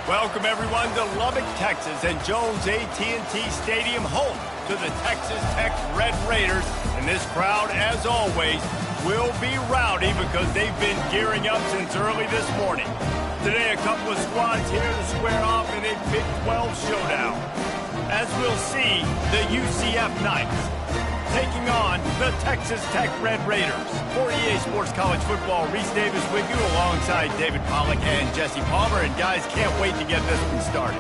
Welcome, everyone, to Lubbock, Texas, and Jones AT&T Stadium, home to the Texas Tech Red Raiders. And this crowd, as always, will be rowdy because they've been gearing up since early this morning. Today, a couple of squads here to square off in a Big 12 showdown. As we'll see, the UCF Knights taking on the Texas Tech Red Raiders. For EA Sports College Football, Reese Davis with you alongside David Pollack and Jesse Palmer. And guys, can't wait to get this one started.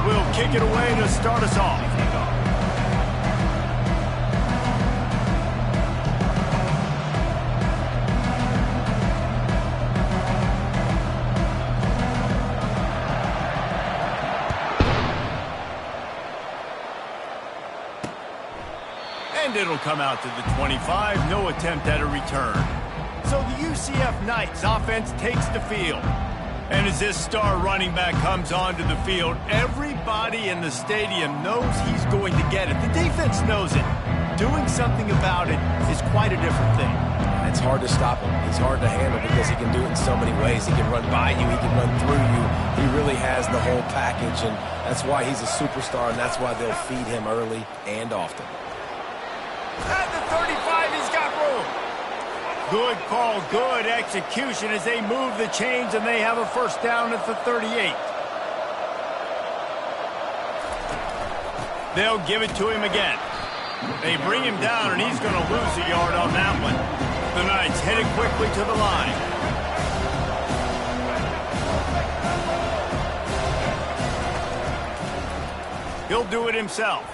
Will kick it away to start us off. And it'll come out to the 25. No attempt at a return. So the UCF Knights offense takes the field. And as this star running back comes onto the field, everybody in the stadium knows he's going to get it. The defense knows it. Doing something about it is quite a different thing. It's hard to stop him. He's hard to handle because he can do it in so many ways. He can run by you. He can run through you. He really has the whole package, and that's why he's a superstar, and that's why they'll feed him early and often. At the 35, he's got room. Good call, good execution as they move the chains, and they have a first down at the 38. They'll give it to him again. They bring him down, and he's going to lose a yard on that one. The Knights headed quickly to the line. He'll do it himself.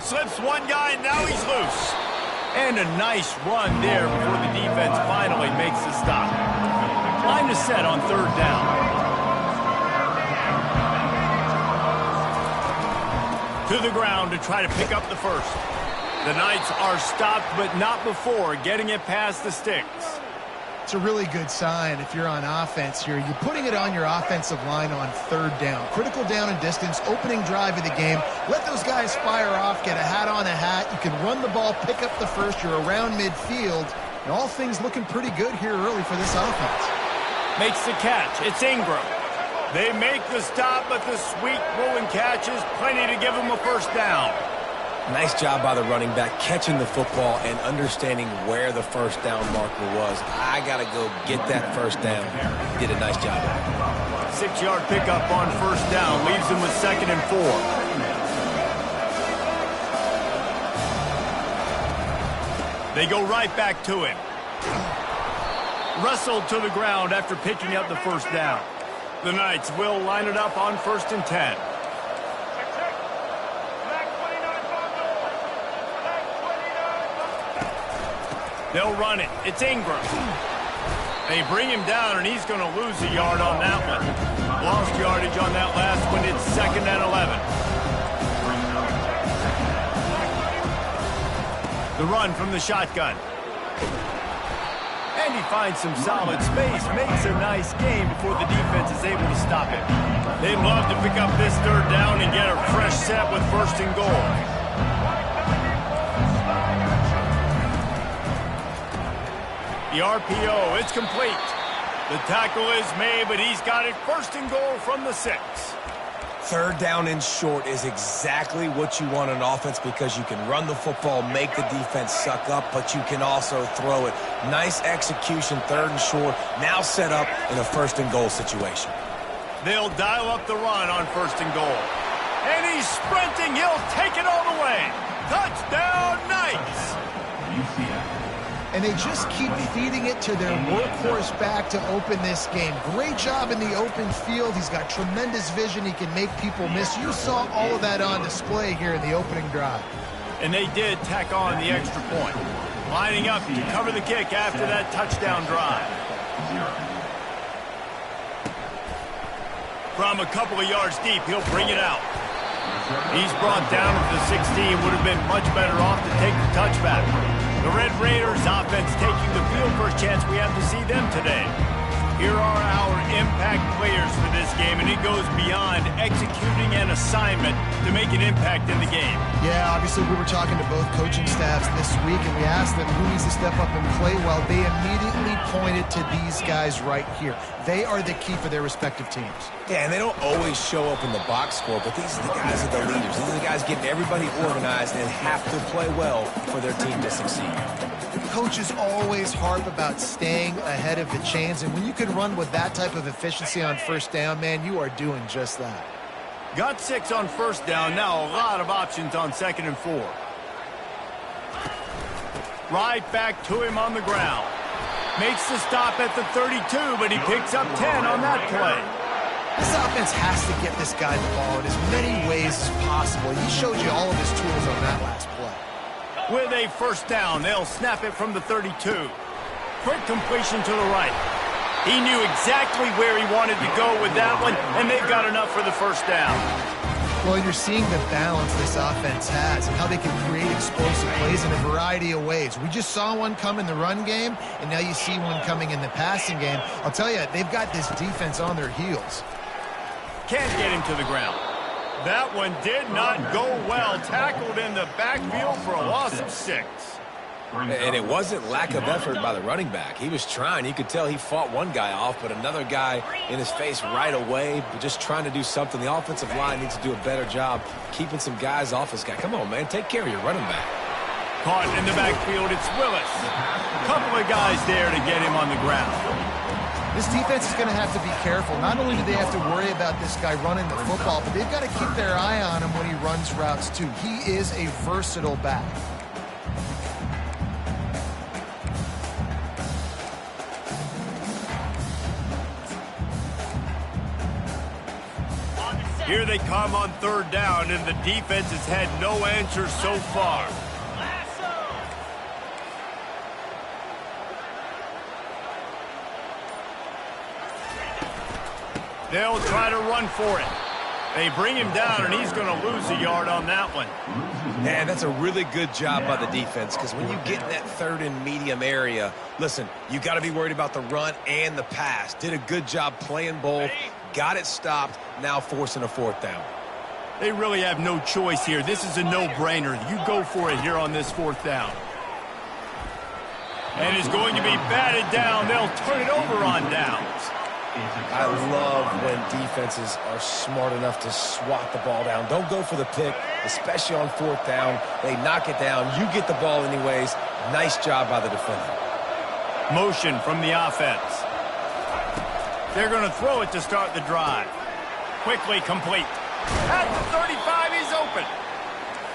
Slips one guy, and now he's loose. And a nice run there before the defense finally makes the stop. Line is set on third down. To the ground to try to pick up the first. The Knights are stopped, but not before getting it past the sticks. It's a really good sign if you're on offense here. You're putting it on your offensive line on third down. Critical down and distance, opening drive of the game. Let those guys fire off, get a hat on a hat. You can run the ball, pick up the first. You're around midfield. And all things looking pretty good here early for this offense. Makes the catch. It's Ingram. They make the stop, but the sweet rolling catch is plenty to give them a first down. Nice job by the running back catching the football and understanding where the first down marker was. I got to go get that first down. Did a nice job. 6-yard pickup on first down. Leaves him with 2nd and 4. They go right back to him. Wrestled to the ground after picking up the first down. The Knights will line it up on 1st and 10. They'll run it. It's Ingram. They bring him down, and he's going to lose a yard on that one. Lost yardage on that last one. It's 2nd and 11. The run from the shotgun. And he finds some solid space. Makes a nice game before the defense is able to stop him. They'd love to pick up this third down and get a fresh set with 1st and goal. The RPO, it's complete. The tackle is made, but he's got it 1st and goal from the 6. Third down and short is exactly what you want on offense because you can run the football, make the defense suck up, but you can also throw it. Nice execution, 3rd and short, now set up in a 1st and goal situation. They'll dial up the run on 1st and goal. And he's sprinting. He'll take it all the way. Touchdown, Knights! And they just keep feeding it to their workhorse back to open this game. Great job in the open field. He's got tremendous vision. He can make people miss. You saw all of that on display here in the opening drive. And they did tack on the extra point. Lining up to cover the kick after that touchdown drive. From a couple of yards deep, he'll bring it out. He's brought down to the 16. Would have been much better off to take the touchback. The Red Raiders offense taking the field. First chance we have to see them today. Here are our impact players for this game, and it goes beyond executing an assignment to make an impact in the game. Yeah, obviously we were talking to both coaching staffs this week, and we asked them who needs to step up and play well. They immediately pointed to these guys right here. They are the key for their respective teams. Yeah, and they don't always show up in the box score, but these are the guys that are the leaders. These are the guys getting everybody organized and have to play well for their team to succeed. Coaches always harp about staying ahead of the chains, and when you can run with that type of efficiency on first down, man, you are doing just that. Got 6 on first down. Now a lot of options on 2nd and 4. Right back to him on the ground. Makes the stop at the 32, but he picks up 10 on that play. This offense has to get this guy the ball in as many ways as possible. He showed you all of his tools on that last play. With a first down, they'll snap it from the 32. Quick completion to the right. He knew exactly where he wanted to go with that one, and they've got enough for the first down. Well, you're seeing the balance this offense has and how they can create explosive plays in a variety of ways. We just saw one come in the run game, and now you see one coming in the passing game. I'll tell you, they've got this defense on their heels. Can't get him to the ground. That one did not go well. Tackled in the backfield for a loss of 6. And it wasn't lack of effort by the running back. He was trying. You could tell he fought one guy off, but another guy in his face right away, but just trying to do something. The offensive line needs to do a better job keeping some guys off this guy. Come on, man. Take care of your running back. Caught in the backfield. It's Willis. A couple of guys there to get him on the ground. This defense is going to have to be careful. Not only do they have to worry about this guy running the football, but they've got to keep their eye on him when he runs routes, too. He is a versatile back. Here they come on 3rd down, and the defense has had no answers so far. They'll try to run for it. They bring him down, and he's going to lose a yard on that one. Man, that's a really good job by the defense, because when you get in that 3rd and medium area, listen, you got to be worried about the run and the pass. Did a good job playing both, got it stopped, now forcing a 4th down. They really have no choice here. This is a no-brainer. You go for it here on this 4th down. And it's going to be batted down. They'll turn it over on downs. I love when defenses are smart enough to swat the ball down. Don't go for the pick, especially on 4th down. They knock it down. You get the ball anyways. Nice job by the defender. Motion from the offense. They're going to throw it to start the drive. Quickly complete. At the 35, he's open.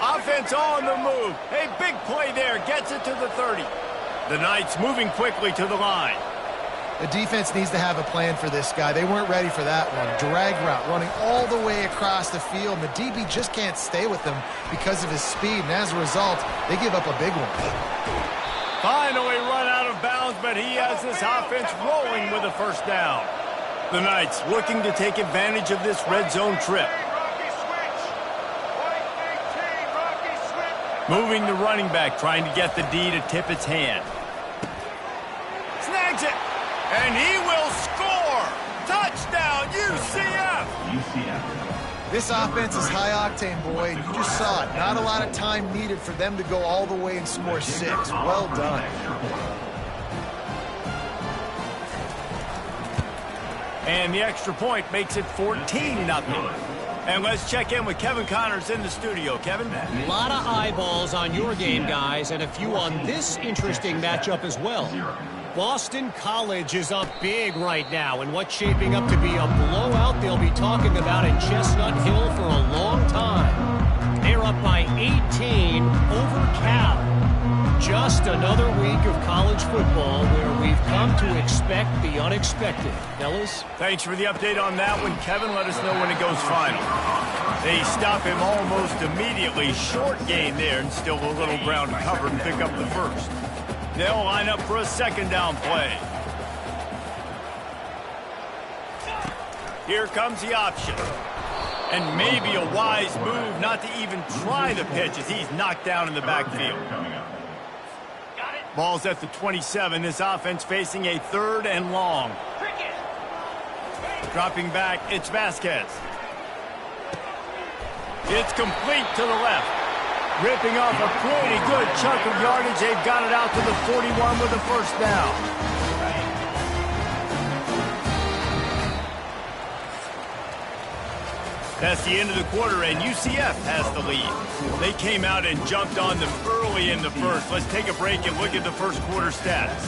Offense on the move. A big play there. Gets it to the 30. The Knights moving quickly to the line. The defense needs to have a plan for this guy. They weren't ready for that one. Drag route running all the way across the field. And the DB just can't stay with them because of his speed. And as a result, they give up a big one. Finally run out of bounds, but he has this offense rolling with a first down. The Knights looking to take advantage of this red zone trip. Moving the running back, trying to get the D to tip its hand. Snags it, and he will score! Touchdown, UCF! This offense is high-octane, boy. You just saw it. Not a lot of time needed for them to go all the way and score 6. Well done. And the extra point makes it 14-0. And let's check in with Kevin Connors in the studio. Kevin? A lot of eyeballs on your game, guys, and a few on this interesting matchup as well. Boston College is up big right now, and what's shaping up to be a blowout they'll be talking about at Chestnut Hill for a long time. They're up by 18 over Cal. Just another week of college football where we've come to expect the unexpected. Fellas? Thanks for the update on that one, Kevin. Let us know when it goes final. They stop him almost immediately. Short gain there, and still a little ground to cover and pick up the first. They'll line up for a 2nd down play. Here comes the option. And maybe a wise move not to even try the pitch as he's knocked down in the backfield. Ball's at the 27. This offense facing a 3rd and long. Dropping back, it's Vasquez. It's complete to the left. Ripping off a pretty good chunk of yardage. They've got it out to the 41 with a first down. That's the end of the quarter, and UCF has the lead. They came out and jumped on them early in the first. Let's take a break and look at the first quarter stats.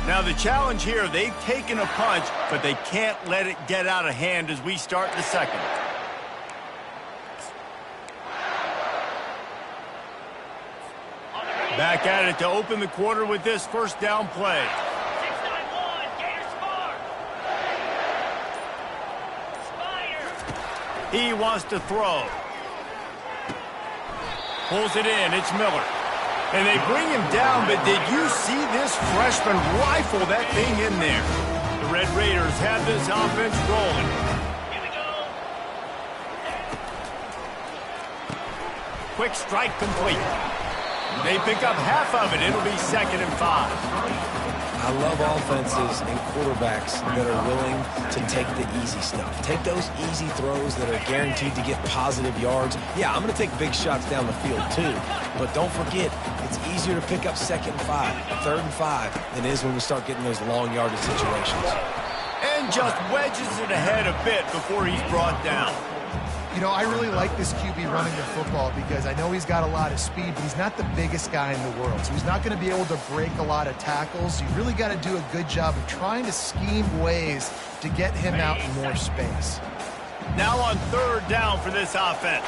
Now the challenge here, they've taken a punch, but they can't let it get out of hand as we start the second. Back at it to open the quarter with this first down play. He wants to throw. Pulls it in. It's Miller. And they bring him down, but did you see this freshman rifle that thing in there? The Red Raiders have this offense rolling. Here we go. Quick strike complete. They pick up half of it. It'll be 2nd and 5. I love offenses and quarterbacks that are willing to take the easy stuff. Take those easy throws that are guaranteed to get positive yards. Yeah, I'm going to take big shots down the field too. But don't forget, it's easier to pick up 2nd and 5, 3rd and 5 than it is when we start getting those long yardage situations. And just wedges it ahead a bit before he's brought down. You know, I really like this QB running the football because I know he's got a lot of speed, but he's not the biggest guy in the world. So he's not going to be able to break a lot of tackles. You really got to do a good job of trying to scheme ways to get him out in more space. Now on 3rd down for this offense.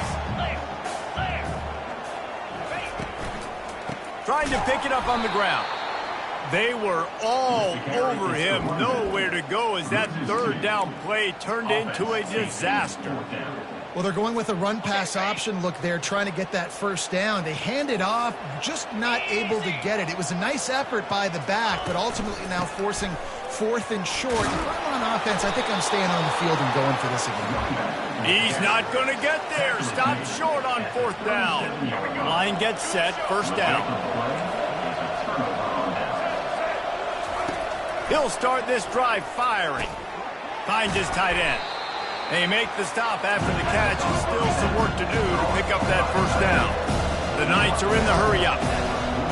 Trying to pick it up on the ground. They were all over him, nowhere to go as that 3rd down play turned into a disaster. Well, they're going with a run-pass option look there, trying to get that first down. They hand it off, just not able to get it. It was a nice effort by the back, but ultimately now forcing 4th and short. If I'm on offense, I think I'm staying on the field and going for this again. He's not going to get there. Stopped short on 4th down. Line gets set, first down. He'll start this drive firing. Finds his tight end. They make the stop after the catch, and still some work to do to pick up that first down. The Knights are in the hurry-up.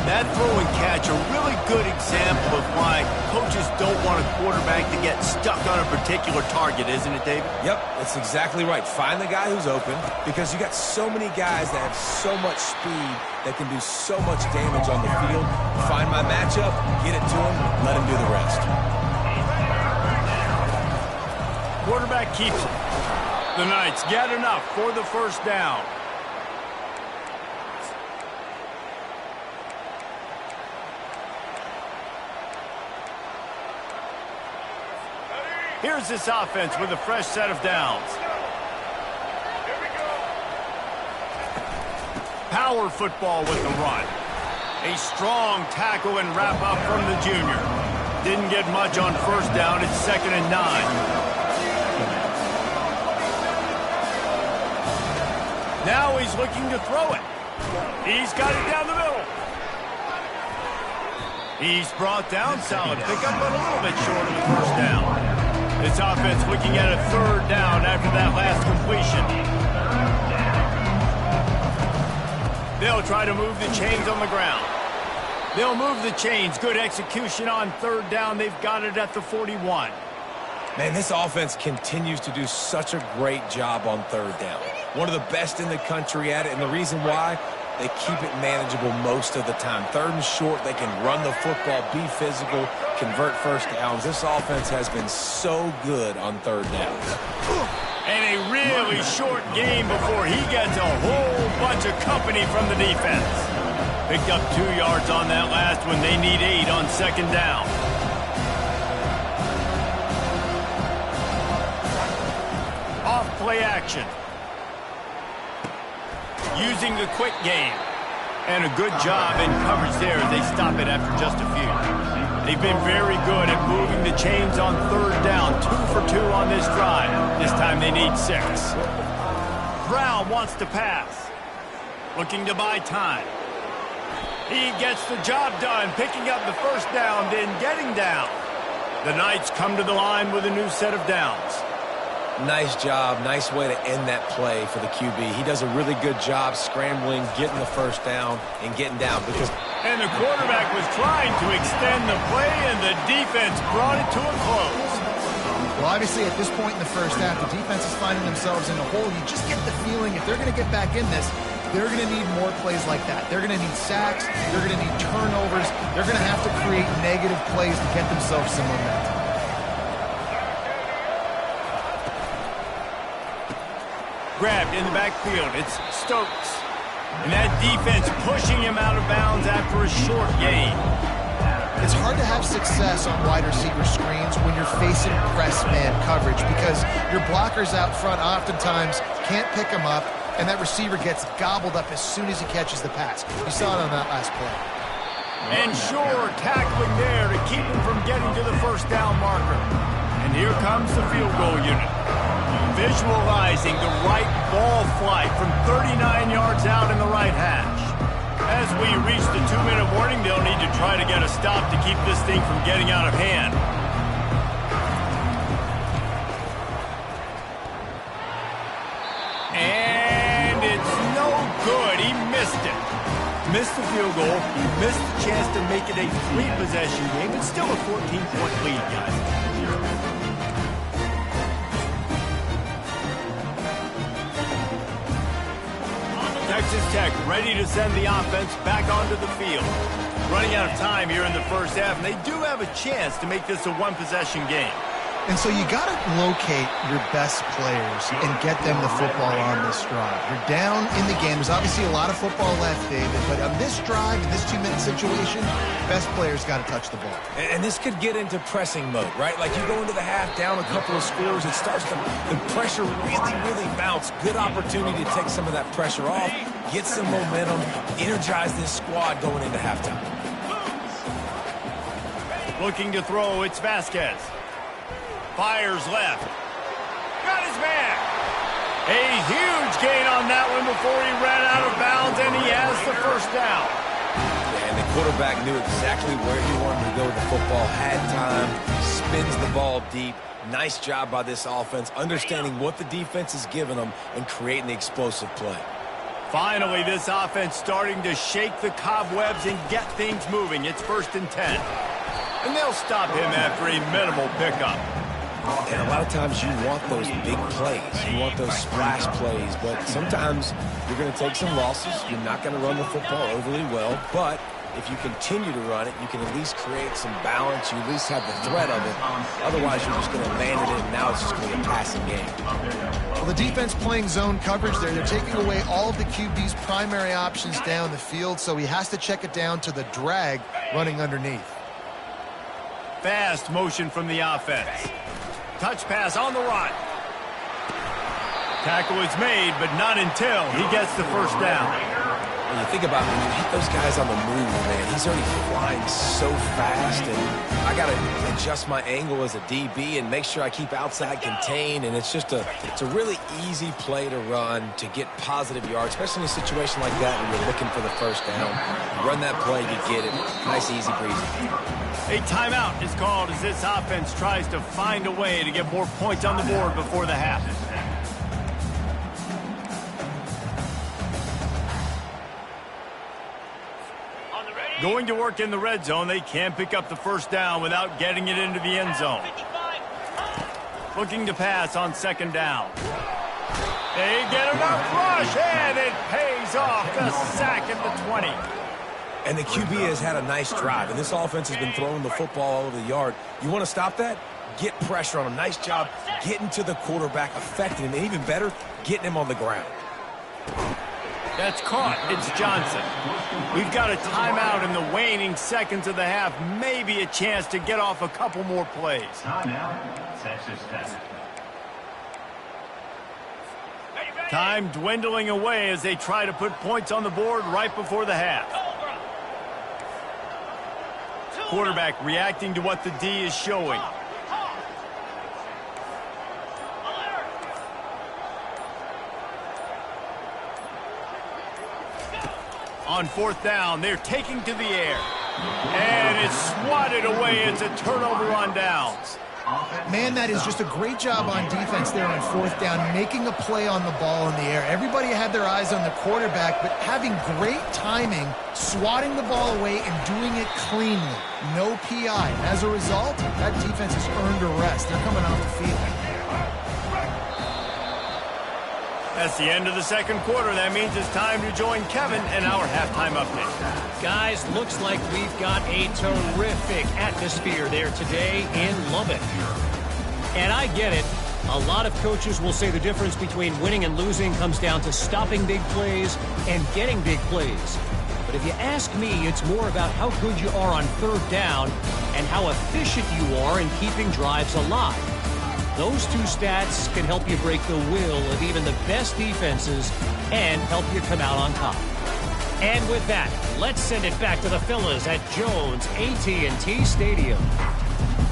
That throw and catch, a really good example of why coaches don't want a quarterback to get stuck on a particular target, isn't it, David? Yep, that's exactly right. Find the guy who's open because you got so many guys that have so much speed that can do so much damage on the field. Find my matchup, get it to him, let him do the rest. Quarterback keeps it. The Knights get enough for the first down. Here's this offense with a fresh set of downs. Power football with the run. A strong tackle and wrap up from the junior. Didn't get much on first down. It's 2nd and 9. Now he's looking to throw it. He's got it down the middle. He's brought down, solid pickup, but a little bit short of the first down. This offense looking at a 3rd down after that last completion. They'll try to move the chains on the ground. They'll move the chains. Good execution on 3rd down. They've got it at the 41. Man, this offense continues to do such a great job on 3rd down. One of the best in the country at it, and the reason why, they keep it manageable most of the time. 3rd and short, they can run the football, be physical, convert first downs. This offense has been so good on 3rd downs. And a really short game before he gets a whole bunch of company from the defense. Picked up 2 yards on that last one. They need 8 on 2nd down. Off play action. Using the quick game. And a good job in coverage there as they stop it after just a few. They've been very good at moving the chains on third down. 2 for 2 on this drive. This time they need 6. Brown wants to pass. Looking to buy time. He gets the job done, picking up the first down, then getting down. The Knights come to the line with a new set of downs. Nice job. Nice way to end that play for the QB. He does a really good job scrambling, getting the first down, and getting down. And the quarterback was trying to extend the play, and the defense brought it to a close. Well, obviously, at this point in the first half, the defense is finding themselves in a hole. You just get the feeling if they're going to get back in this, they're going to need more plays like that. They're going to need sacks. They're going to need turnovers. They're going to have to create negative plays to get themselves some momentum. Grabbed in the backfield. It's Stokes. And that defense pushing him out of bounds after a short gain. It's hard to have success on wide receiver screens when you're facing press man coverage because your blockers out front oftentimes can't pick him up, and that receiver gets gobbled up as soon as he catches the pass. You saw it on that last play. And Shore tackling there to keep him from getting to the first down marker. And here comes the field goal unit. Visualizing the right ball flight from 39 yards out in the right hash. As we reach the 2-minute warning, they'll need to try to get a stop to keep this thing from getting out of hand. And it's no good. He missed it. Missed the field goal. Missed the chance to make it a 3-possession game. It's still a 14-point lead, guys. Texas Tech ready to send the offense back onto the field. Running out of time here in the first half, and they do have a chance to make this a 1-possession game. And so you got to locate your best players and get them the football on this drive. You're down in the game. There's obviously a lot of football left, David, but on this drive, in this 2-minute situation, best players got to touch the ball. And this could get into pressing mode, right? Like you go into the half down a couple of scores, it starts to, the pressure really mounts. Good opportunity to take some of that pressure off, get some momentum, energize this squad going into halftime. Looking to throw, it's Vasquez. Fires left. Got his man. A huge gain on that one before he ran out of bounds, and he has the first down. Yeah, and the quarterback knew exactly where he wanted to go with the football, had time, spins the ball deep. Nice job by this offense, understanding what the defense is giving them and creating the explosive play. Finally, this offense starting to shake the cobwebs and get things moving. It's 1st and 10. And they'll stop him after a minimal pickup. And a lot of times you want those big plays. You want those splash plays. But sometimes you're going to take some losses. You're not going to run the football overly well. But if you continue to run it, you can at least create some balance. You at least have the threat of it. Otherwise, you're just going to abandon it, and now it's just going to be a passing game. Well, the defense playing zone coverage there. They're taking away all of the QB's primary options down the field, so he has to check it down to the drag running underneath. Fast motion from the offense. Touch pass on the run. Tackle is made, but not until he gets the first down. When you think about when you hit those guys on the move, man, he's already flying so fast, and I got to adjust my angle as a DB and make sure I keep outside contained, and it's a really easy play to run to get positive yards, especially in a situation like that when you're looking for the first down. You run that play, you get it. Nice, easy breezy. A timeout is called as this offense tries to find a way to get more points on the board before the half. Going to work in the red zone, they can't pick up the first down without getting it into the end zone. Looking to pass on 2nd down. They get enough rush, and it pays off. The sack at the 20. And the QB has had a nice drive, and this offense has been throwing the football all over the yard. You want to stop that? Get pressure on him. Nice job getting to the quarterback, affecting him, and even better, getting him on the ground. That's caught. It's Johnson. We've got a timeout in the waning seconds of the half. Maybe a chance to get off a couple more plays. Time dwindling away as they try to put points on the board right before the half. quarterback reacting to what the D is showing. On fourth down, they're taking to the air. And it's swatted away. It's a turnover on downs. Man, that is just a great job on defense there on fourth down, making a play on the ball in the air. Everybody had their eyes on the quarterback, but having great timing, swatting the ball away and doing it cleanly. No PI. As a result, that defense has earned a rest. They're coming off the field. That's the end of the second quarter. That means it's time to join Kevin in our halftime update. Guys, looks like we've got a terrific atmosphere there today in Lubbock. And I get it. A lot of coaches will say the difference between winning and losing comes down to stopping big plays and getting big plays. But if you ask me, it's more about how good you are on third down and how efficient you are in keeping drives alive. Those two stats can help you break the will of even the best defenses and help you come out on top. And with that, let's send it back to the fellas at Jones AT&T Stadium.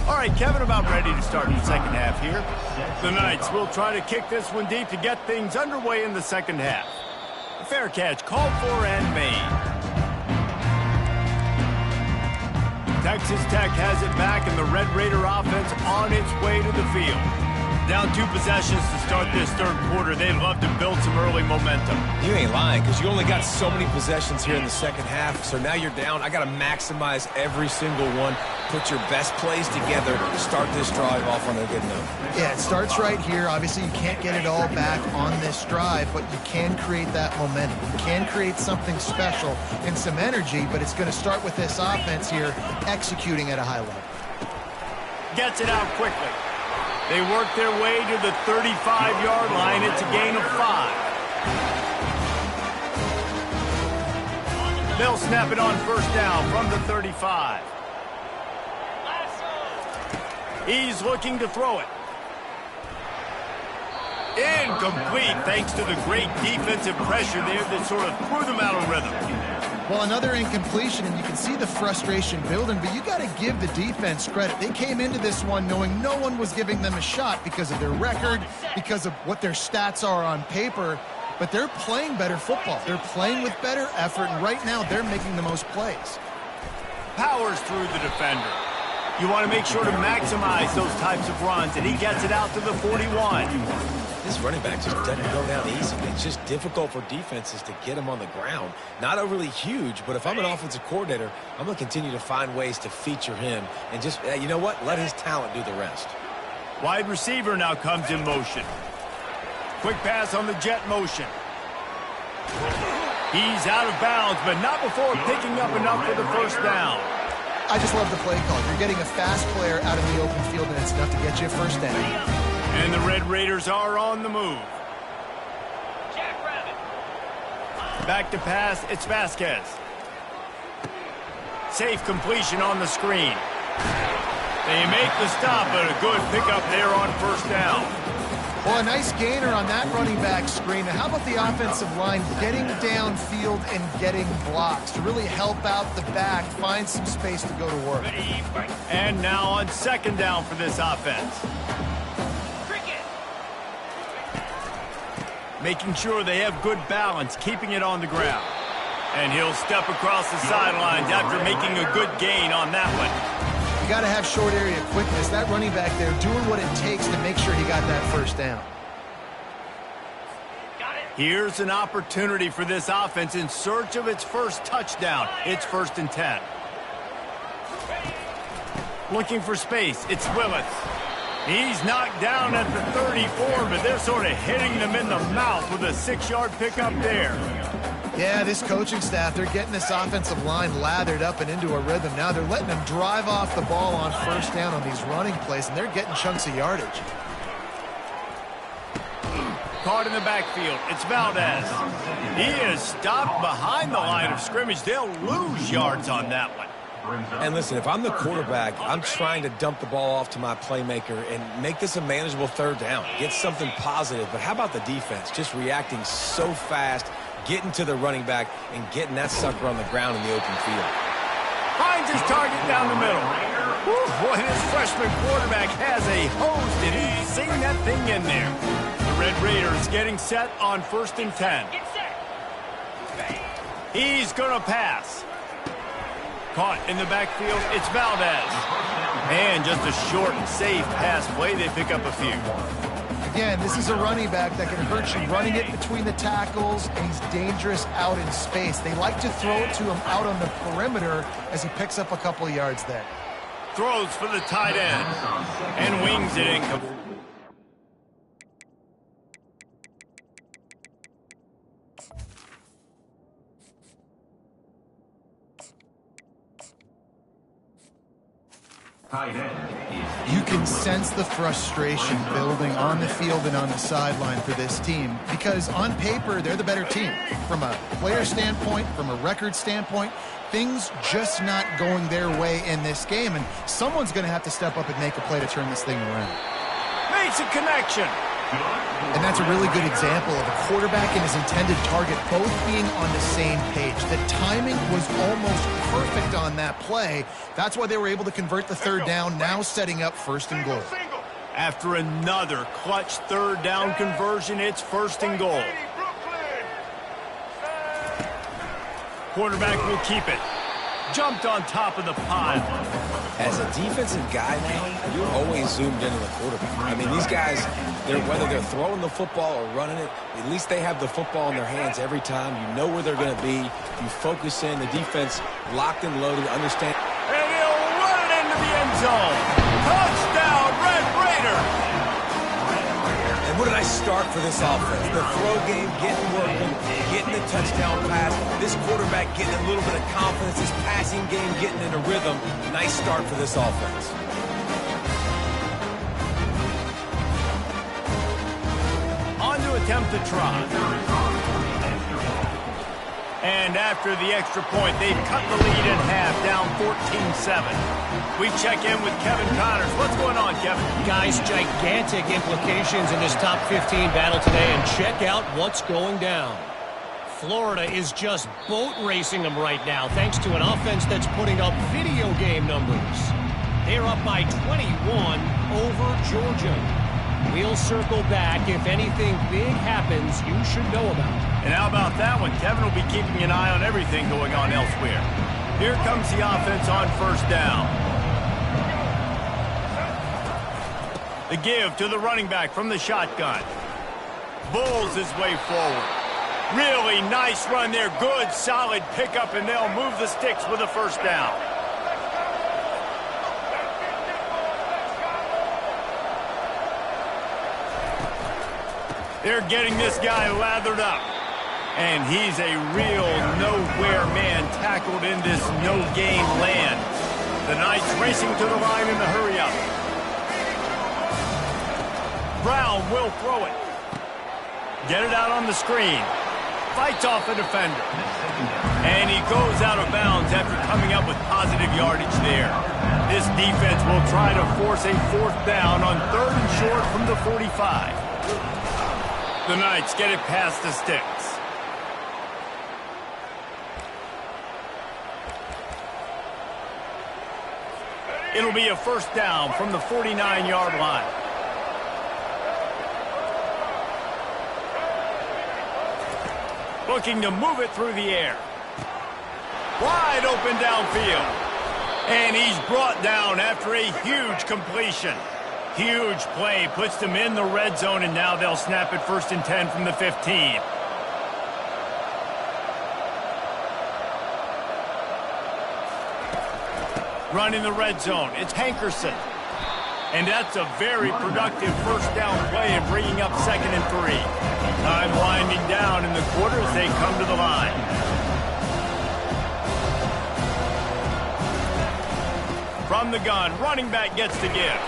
All right, Kevin, about ready to start the second half here. The Knights will try to kick this one deep to get things underway in the second half. A fair catch called for and made. Texas Tech has it back, and the Red Raider offense on its way to the field. Down 2 possessions to start this third quarter. They'd love to build some early momentum. You ain't lying, because you only got so many possessions here in the second half, so now you're down. I got to maximize every single one. Put your best plays together to start this drive off on a good note. Yeah, it starts right here. Obviously, you can't get it all back on this drive, but you can create that momentum. You can create something special and some energy, but it's going to start with this offense here executing at a high level. Gets it out quickly. They work their way to the 35-yard line. It's a gain of 5. They'll snap it on first down from the 35. He's looking to throw it. Incomplete, thanks to the great defensive pressure there that sort of threw them out of rhythm. Well, another incompletion, and you can see the frustration building, but you got to give the defense credit. They came into this one knowing no one was giving them a shot because of their record, because of what their stats are on paper, but they're playing better football. They're playing with better effort, and right now they're making the most plays. Powers through the defender. You want to make sure to maximize those types of runs, and he gets it out to the 41. This running back just doesn't go down easy. It's just difficult for defenses to get him on the ground. Not overly huge, but if I'm an offensive coordinator, I'm going to continue to find ways to feature him and just, you know what, let his talent do the rest. Wide receiver now comes in motion. Quick pass on the jet motion. He's out of bounds, but not before picking up enough for the first down. I just love the play call. You're getting a fast player out in the open field, and it's enough to get you a first down. And the Red Raiders are on the move. Back to pass, it's Vasquez. Safe completion on the screen. They make the stop, but a good pickup there on first down. Well, a nice gainer on that running back screen. Now, how about the offensive line getting downfield and getting blocks to really help out the back, find some space to go to work. And now on second down for this offense. Making sure they have good balance, keeping it on the ground. And he'll step across the sidelines after making a good gain on that one. You got to have short area quickness. That running back there doing what it takes to make sure he got that first down. Here's an opportunity for this offense in search of its first touchdown. It's 1st and 10. Looking for space. It's Willis. He's knocked down at the 34, but they're sort of hitting them in the mouth with a 6-yard pickup there. Yeah, this coaching staff, they're getting this offensive line lathered up and into a rhythm. Now they're letting them drive off the ball on first down on these running plays, and they're getting chunks of yardage. Caught in the backfield. It's Valdez. He is stopped behind the line of scrimmage. They'll lose yards on that one. And listen, if I'm the quarterback, I'm trying to dump the ball off to my playmaker and make this a manageable third down. Get something positive. But how about the defense? Just reacting so fast, getting to the running back, and getting that sucker on the ground in the open field. Finds finds his target down the middle. Whew, boy, this freshman quarterback has a hose. Did he sing that thing in there? The Red Raiders getting set on 1st and 10. He's going to pass. Caught in the backfield, it's Valdez. And just a short and safe pass play. They pick up a few. Again, this is a running back that can hurt you running it between the tackles, and he's dangerous out in space. They like to throw it to him out on the perimeter as he picks up a couple of yards there. Throws for the tight end and wings it in. You can sense the frustration building on the field and on the sideline for this team because on paper, they're the better team. From a player standpoint, from a record standpoint, things just not going their way in this game, and someone's going to have to step up and make a play to turn this thing around. Makes a connection. And that's a really good example of a quarterback and his intended target both being on the same page. The timing was almost perfect on that play. That's why they were able to convert the third down, now setting up 1st and goal. After another clutch third down conversion, it's 1st and goal. Quarterback will keep it. Jumped on top of the pile. As a defensive guy now, you're always zoomed into the quarterback. I mean, these guys, whether they're throwing the football or running it, at least they have the football in their hands every time. You know where they're going to be. You focus in. The defense locked and loaded. Understand. And he'll run it into the end zone. Touchdown, Red Raiders. And what a nice start for this offense. The throw game getting working, getting the touchdown pass. This quarterback getting a little bit of confidence. This passing game getting in a rhythm. Nice start for this offense. On to attempt the try. And after the extra point, they've cut the lead in half, down 14-7. We check in with Kevin Connors. What's going on, Kevin? Guys, gigantic implications in this top 15 battle today, and check out what's going down. Florida is just boat racing them right now, thanks to an offense that's putting up video game numbers. They're up by 21 over Georgia. We'll circle back. If anything big happens, you should know about it. And how about that one? Kevin will be keeping an eye on everything going on elsewhere. Here comes the offense on 1st down. The give to the running back from the shotgun. Bulls his way forward. Really nice run there. Good, solid pickup, and they'll move the sticks with a 1st down. They're getting this guy lathered up. And he's a real nowhere man tackled in this no-gain land. The Knights racing to the line in the hurry-up. Brown will throw it. Get it out on the screen. Fights off a defender. And he goes out of bounds after coming up with positive yardage there. This defense will try to force a 4th down on 3rd and short from the 45. The Knights get it past the sticks. It'll be a 1st down from the 49-yard line. Looking to move it through the air. Wide open downfield. And he's brought down after a huge completion. Huge play, puts them in the red zone, and now they'll snap it 1st and 10 from the 15. Running the red zone, it's Hankerson. And that's a very productive 1st down play and bringing up 2nd and 3. Time winding down in the quarter as they come to the line. From the gun, running back gets the give.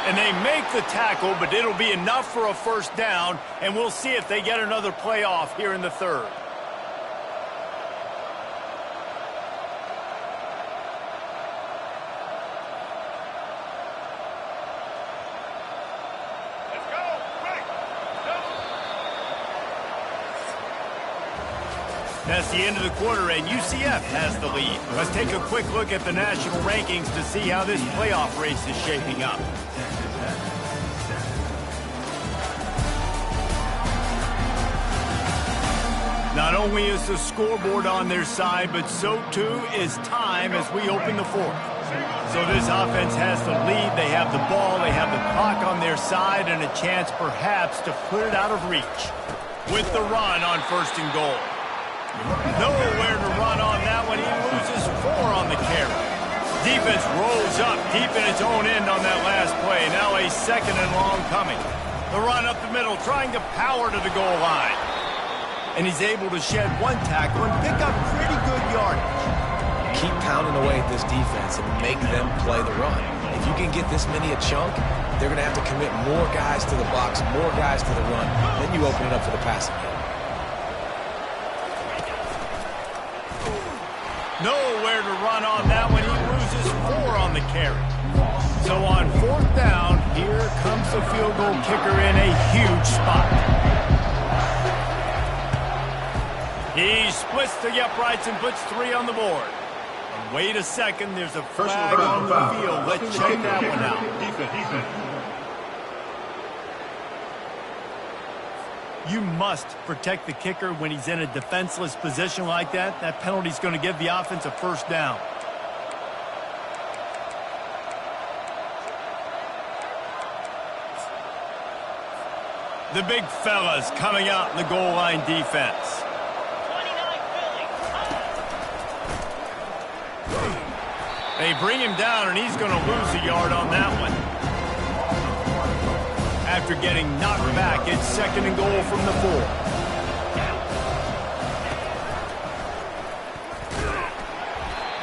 And they make the tackle, but it'll be enough for a 1st down, and we'll see if they get another play off here in the 3rd. That's the end of the quarter, and UCF has the lead. Let's take a quick look at the national rankings to see how this playoff race is shaping up. Not only is the scoreboard on their side, but so too is time as we open the fourth. So this offense has the lead. They have the ball. They have the clock on their side and a chance perhaps to put it out of reach. With the run on 1st and goal. Nowhere to run on that one. He loses 4 on the carry. Defense rolls up deep in its own end on that last play. Now a 2nd and long coming. The run up the middle, trying to power to the goal line. And he's able to shed 1 tackle and pick up pretty good yardage. Keep pounding away at this defense and make them play the run. If you can get this many a chunk, they're going to have to commit more guys to the box, more guys to the run. Then you open it up for the passing game. Nowhere to run on that one. He loses 4 on the carry. So on 4th down, here comes the field goal kicker in a huge spot. He splits the uprights and puts 3 on the board. And wait a second, there's a flag on the field. Let's check that one out. You must protect the kicker when he's in a defenseless position like that. That penalty's going to give the offense a 1st down. The big fellas coming out in the goal line defense. They bring him down, and he's going to lose a yard on that one. After getting knocked back, it's 2nd and goal from the 4.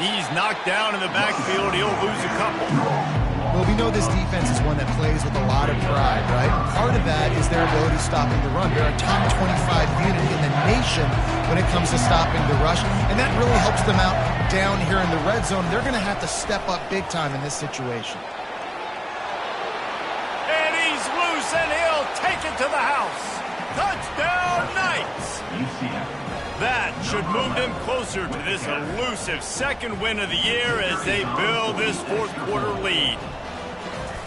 He's knocked down in the backfield. He'll lose a couple. Well, we know this defense is one that plays with a lot of pride, right? Part of that is their ability stopping the run. They're a top 25 unit in the nation when it comes to stopping the rush, and that really helps them out down here in the red zone. They're going to have to step up big time in this situation. And he's loose, and he'll take it to the house. Touchdown, Knights! That should move them closer to this elusive 2nd win of the year as they build this 4th quarter lead.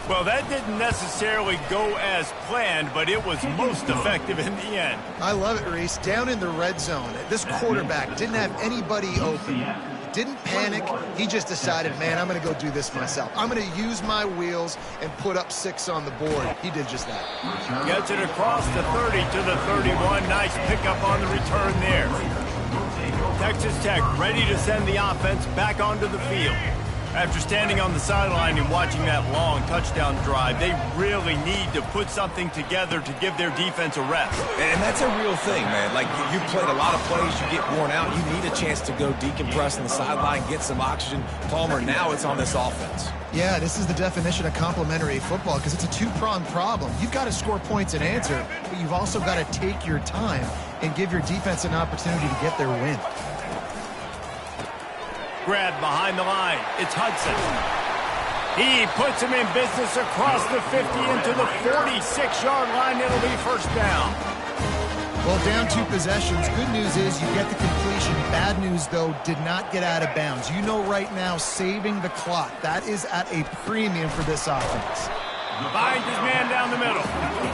Well, that didn't necessarily go as planned, but it was most effective in the end. I love it, Reese. Down in the red zone, this quarterback didn't have anybody open. Didn't panic. He just decided, man, I'm going to go do this myself. I'm going to use my wheels and put up 6 on the board. He did just that. Gets it across the 30 to the 31. Nice pickup on the return there. Texas Tech ready to send the offense back onto the field. After standing on the sideline and watching that long touchdown drive, they really need to put something together to give their defense a rest. And that's a real thing, man. Like, you played a lot of plays, you get worn out, you need a chance to go decompress on the sideline, get some oxygen. Palmer, now it's on this offense. Yeah, this is the definition of complementary football because it's a 2-pronged problem. You've got to score points and answer, but you've also got to take your time and give your defense an opportunity to get their win. Grab behind the line. It's Hudson. He puts him in business across the 50 into the 46-yard line. It'll be 1st down. Well, down 2 possessions. Good news is you get the completion. Bad news, though, did not get out of bounds. You know right now, saving the clock. That is at a premium for this offense. Finds his man down the middle.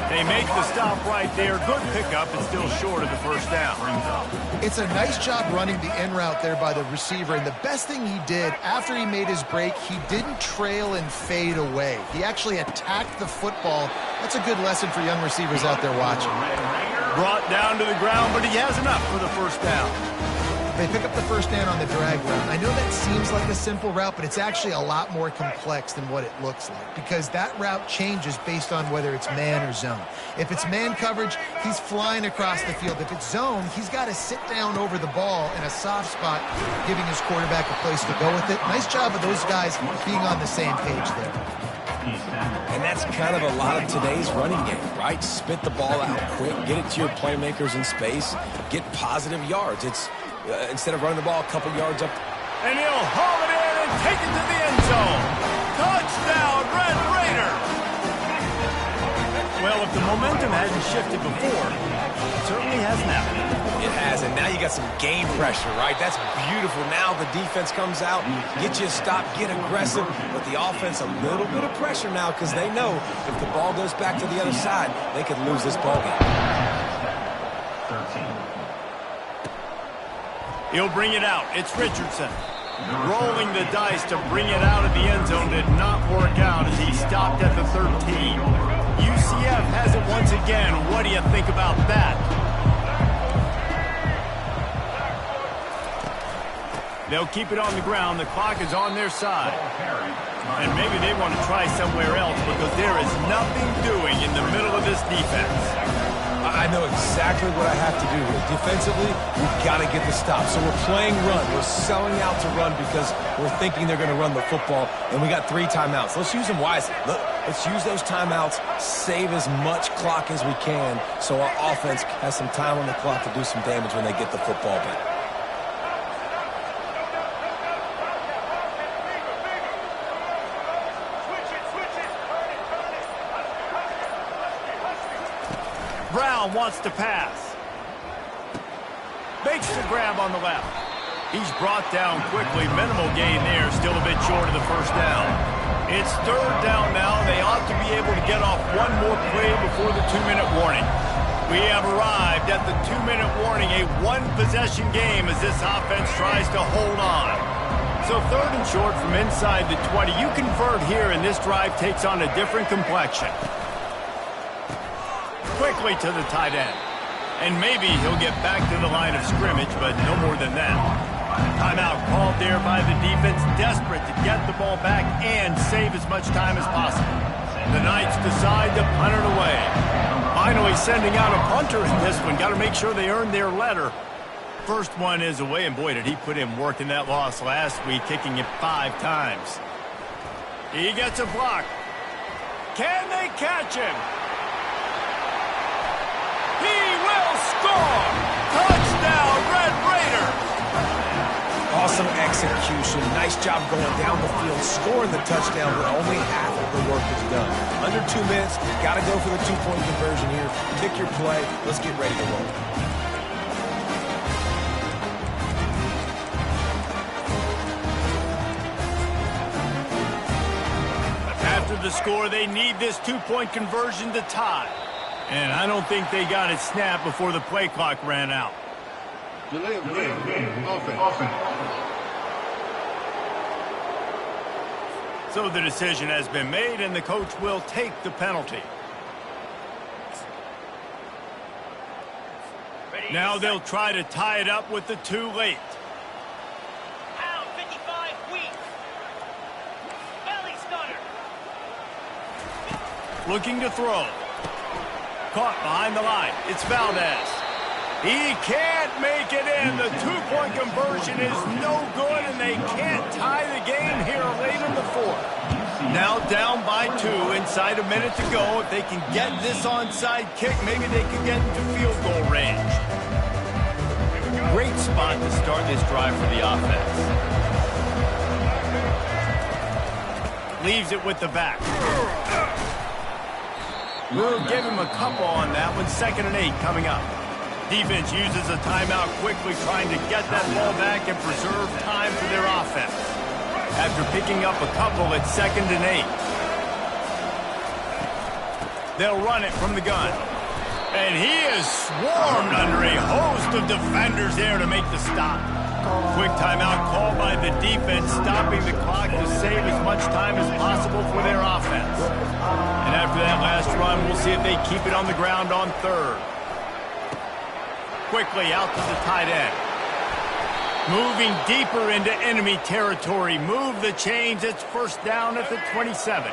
They make the stop right there. Good pickup and still short of the 1st down. It's a nice job running the in route there by the receiver. And the best thing he did after he made his break, he didn't trail and fade away. He actually attacked the football. That's a good lesson for young receivers out there watching. Brought down to the ground, but he has enough for the 1st down. They pick up the 1st down on the drag route. I know that seems like a simple route, but it's actually a lot more complex than what it looks like because that route changes based on whether it's man or zone. If it's man coverage, he's flying across the field. If it's zone, he's got to sit down over the ball in a soft spot, giving his quarterback a place to go with it. Nice job of those guys being on the same page there. And that's kind of a lot of today's running game, right? Spit the ball out quick, get it to your playmakers in space, get positive yards. It's instead of running the ball a couple yards up. And he'll haul it in and take it to the end zone. Touchdown, Red Raiders! Well, Well, if the momentum hasn't shifted before, it certainly has now. It has, and now you got some game pressure, right? That's beautiful. Now the defense comes out, get you a stop, get aggressive, but the offense a little bit of pressure now because they know if the ball goes back to the other side, they could lose this ball game. He'll bring it out. It's Richardson. Rolling the dice to bring it out of the end zone did not work out as he stopped at the 13. UCF has it once again. What do you think about that? They'll keep it on the ground. The clock is on their side. And maybe they want to try somewhere else because there is nothing doing in the middle of this defense. I know exactly what I have to do here. Defensively, we've got to get the stop. So we're playing run. We're selling out to run because we're thinking they're going to run the football, and we got 3 timeouts. Let's use them wisely. Let's use those timeouts, save as much clock as we can so our offense has some time on the clock to do some damage when they get the football back. Brown wants to pass. Makes the grab on the left. He's brought down quickly. Minimal gain there. Still a bit short of the first down. It's 3rd down now. They ought to be able to get off one more play before the 2-minute warning. We have arrived at the 2-minute warning. A one-possession game as this offense tries to hold on. So 3rd and short from inside the 20. You convert here and this drive takes on a different complexion. Quickly to the tight end. And maybe he'll get back to the line of scrimmage, but no more than that. Timeout called there by the defense, desperate to get the ball back and save as much time as possible. The Knights decide to punt it away. Finally sending out a punter in this one. Got to make sure they earn their letter. First one is away, and boy, did he put in work in that loss last week, kicking it 5 times. He gets a block. Can they catch him? He will score! Touchdown, Red Raiders! Awesome execution. Nice job going down the field, scoring the touchdown, but only half of the work is done. Under 2 minutes, got to go for the 2-point conversion here. Pick your play. Let's get ready to roll. After the score, they need this 2-point conversion to tie. And I don't think they got it snapped before the play clock ran out. Delay of game. Offense. So the decision has been made, and the coach will take the penalty. Now they'll try to tie it up with the 2 late. Pound 55 weak. Belly stunner. Looking to throw. Caught behind the line. It's Valdez. He can't make it in. The 2-point conversion is no good, and they can't tie the game here late in the 4th. Now down by 2, inside a minute to go. If they can get this onside kick, maybe they can get into field goal range. Great spot to start this drive for the offense. Leaves it with the back. We'll give him a couple on that one. 2nd and 8 coming up. Defense uses a timeout quickly, trying to get that ball back and preserve time for their offense. After picking up a couple, it's 2nd and 8. They'll run it from the gun. And he is swarmed under a host of defenders there to make the stop. Quick timeout called by the defense, stopping the clock to save as much time as possible for their offense. And after that last run, we'll see if they keep it on the ground on 3rd. Quickly out to the tight end. Moving deeper into enemy territory. Move the chains. It's 1st down at the 27.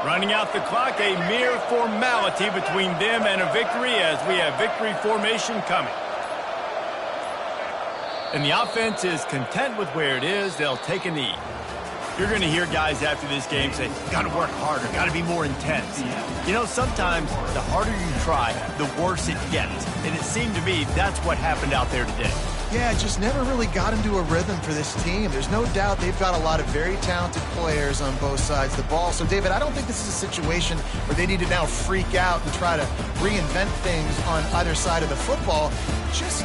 Running out the clock, a mere formality between them and a victory as we have victory formation coming. And the offense is content with where it is. They'll take a knee. You're going to hear guys after this game say, got to work harder, got to be more intense. You know, sometimes the harder you try, the worse it gets. And it seemed to me that's what happened out there today. Yeah, just never really got into a rhythm for this team. There's no doubt they've got a lot of very talented players on both sides of the ball. So, David, I don't think this is a situation where they need to now freak out and try to reinvent things on either side of the football. Just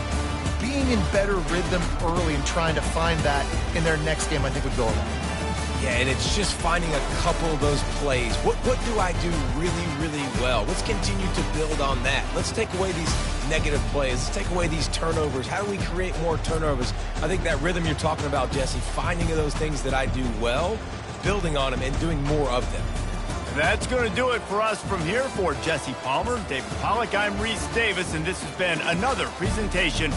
being in better rhythm early and trying to find that in their next game, I think would go a long way. Yeah, and it's just finding a couple of those plays. What do I do really, really well? Let's continue to build on that. Let's take away these negative plays. Let's take away these turnovers. How do we create more turnovers? I think that rhythm you're talking about, Jesse, finding those things that I do well, building on them, and doing more of them. That's going to do it for us from here. For Jesse Palmer, David Pollack, I'm Reese Davis, and this has been another presentation